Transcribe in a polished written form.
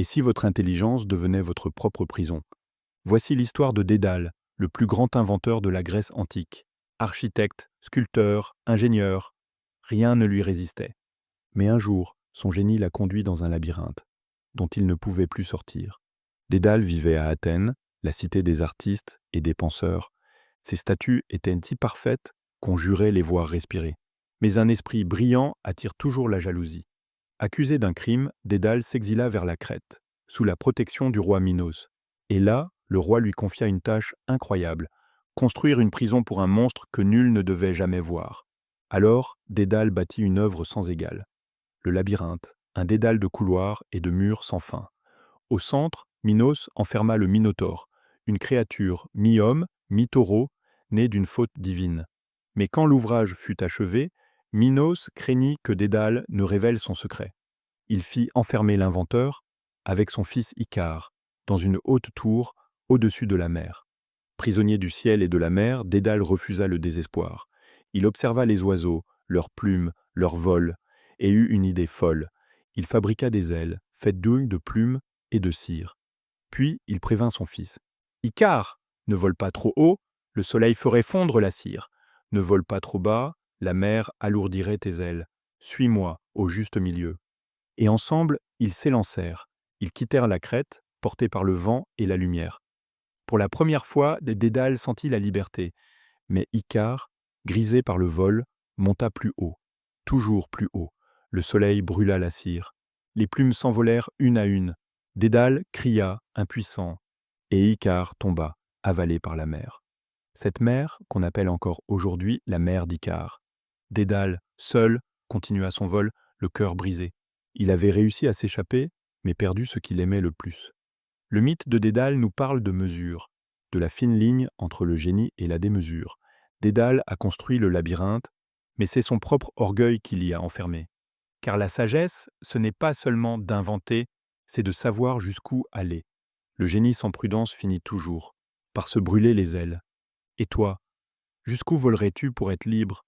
Et si votre intelligence devenait votre propre prison? Voici l'histoire de Dédale, le plus grand inventeur de la Grèce antique. Architecte, sculpteur, ingénieur, rien ne lui résistait. Mais un jour, son génie l'a conduit dans un labyrinthe, dont il ne pouvait plus sortir. Dédale vivait à Athènes, la cité des artistes et des penseurs. Ses statues étaient si parfaites qu'on jurait les voir respirer. Mais un esprit brillant attire toujours la jalousie. Accusé d'un crime, Dédale s'exila vers la Crète, sous la protection du roi Minos. Et là, le roi lui confia une tâche incroyable, construire une prison pour un monstre que nul ne devait jamais voir. Alors, Dédale bâtit une œuvre sans égale. Le labyrinthe, un dédale de couloirs et de murs sans fin. Au centre, Minos enferma le Minotaure, une créature mi-homme, mi-taureau, née d'une faute divine. Mais quand l'ouvrage fut achevé, Minos craignit que Dédale ne révèle son secret. Il fit enfermer l'inventeur, avec son fils Icare, dans une haute tour au-dessus de la mer. Prisonnier du ciel et de la mer, Dédale refusa le désespoir. Il observa les oiseaux, leurs plumes, leur vol, et eut une idée folle. Il fabriqua des ailes, faites d'ouïes, de plumes et de cire. Puis il prévint son fils. Icare, ne vole pas trop haut, le soleil ferait fondre la cire. Ne vole pas trop bas, la mer alourdirait tes ailes. Suis-moi au juste milieu. Et ensemble, ils s'élancèrent. Ils quittèrent la crête, portés par le vent et la lumière. Pour la première fois, Dédale sentit la liberté. Mais Icare, grisé par le vol, monta plus haut. Toujours plus haut. Le soleil brûla la cire. Les plumes s'envolèrent une à une. Dédale cria, impuissant. Et Icare tomba, avalé par la mer. Cette mer, qu'on appelle encore aujourd'hui la mer d'Icare. Dédale, seul, continua son vol, le cœur brisé. Il avait réussi à s'échapper, mais perdu ce qu'il aimait le plus. Le mythe de Dédale nous parle de mesure, de la fine ligne entre le génie et la démesure. Dédale a construit le labyrinthe, mais c'est son propre orgueil qui l'y a enfermé. Car la sagesse, ce n'est pas seulement d'inventer, c'est de savoir jusqu'où aller. Le génie sans prudence finit toujours par se brûler les ailes. Et toi, jusqu'où volerais-tu pour être libre,